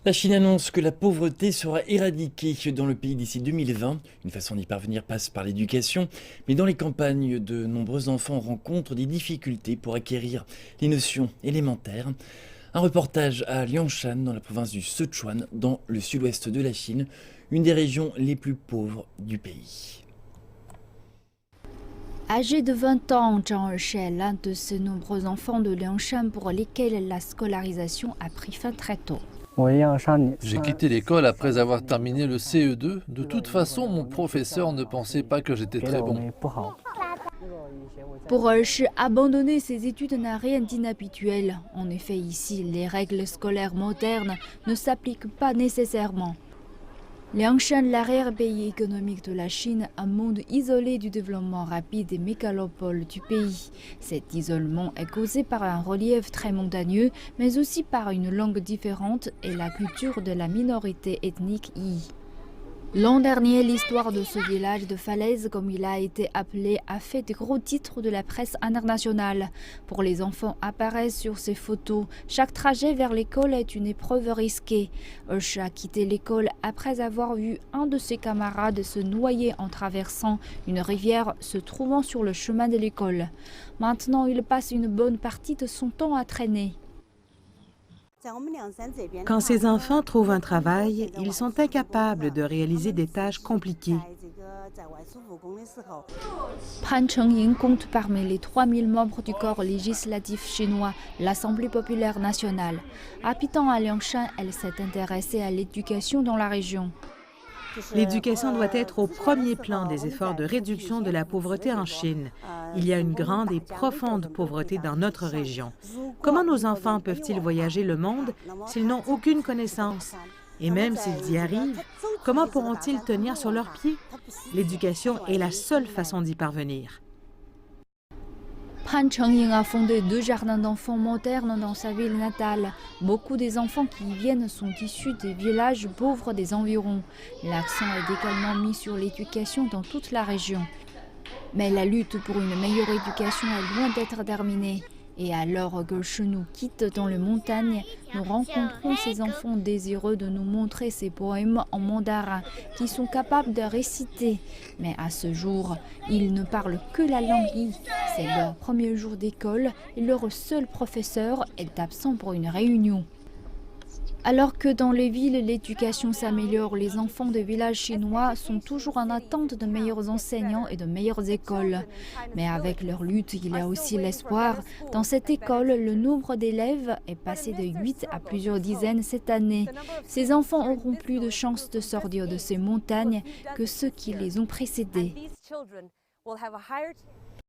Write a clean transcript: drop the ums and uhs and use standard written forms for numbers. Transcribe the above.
La Chine annonce que la pauvreté sera éradiquée dans le pays d'ici 2020. Une façon d'y parvenir passe par l'éducation, mais dans les campagnes, de nombreux enfants rencontrent des difficultés pour acquérir les notions élémentaires. Un reportage à Liangshan, dans la province du Sichuan, dans le sud-ouest de la Chine, une des régions les plus pauvres du pays. Âgé de 20 ans, Zhang Ershi est l'un de ces nombreux enfants de Liangshan pour lesquels la scolarisation a pris fin très tôt. J'ai quitté l'école après avoir terminé le CE2. De toute façon, mon professeur ne pensait pas que j'étais très bon. Pour Ershi, abandonner ses études n'a rien d'inhabituel. En effet, ici, les règles scolaires modernes ne s'appliquent pas nécessairement. Liangshan, l'arrière-pays économique de la Chine, un monde isolé du développement rapide des mégalopôles du pays. Cet isolement est causé par un relief très montagneux, mais aussi par une langue différente et la culture de la minorité ethnique Yi. L'an dernier, l'histoire de ce village de falaise, comme il a été appelé, a fait des gros titres de la presse internationale. Pour les enfants apparaissent sur ces photos, chaque trajet vers l'école est une épreuve risquée. Ershi a quitté l'école après avoir vu un de ses camarades se noyer en traversant une rivière se trouvant sur le chemin de l'école. Maintenant, il passe une bonne partie de son temps à traîner. Quand ces enfants trouvent un travail, ils sont incapables de réaliser des tâches compliquées. Pan Chengying compte parmi les 3000 membres du corps législatif chinois, l'Assemblée populaire nationale. Habitant à Liangshan, elle s'est intéressée à l'éducation dans la région. L'éducation doit être au premier plan des efforts de réduction de la pauvreté en Chine. Il y a une grande et profonde pauvreté dans notre région. Comment nos enfants peuvent-ils voyager le monde s'ils n'ont aucune connaissance? Et même s'ils y arrivent, comment pourront-ils tenir sur leurs pieds? L'éducation est la seule façon d'y parvenir. Pan Chengying a fondé 2 jardins d'enfants modernes dans sa ville natale. Beaucoup des enfants qui y viennent sont issus des villages pauvres des environs. L'accent est également mis sur l'éducation dans toute la région. Mais la lutte pour une meilleure éducation est loin d'être terminée. Et alors que Ershi nous quitte dans les montagnes, nous rencontrons ces enfants désireux de nous montrer ces poèmes en mandarin qui sont capables de réciter. Mais à ce jour, ils ne parlent que la langue Yi. C'est leur premier jour d'école et leur seul professeur est absent pour une réunion. Alors que dans les villes, l'éducation s'améliore, les enfants de villages chinois sont toujours en attente de meilleurs enseignants et de meilleures écoles. Mais avec leur lutte, il y a aussi l'espoir. Dans cette école, le nombre d'élèves est passé de 8 à plusieurs dizaines cette année. Ces enfants auront plus de chances de sortir de ces montagnes que ceux qui les ont précédés.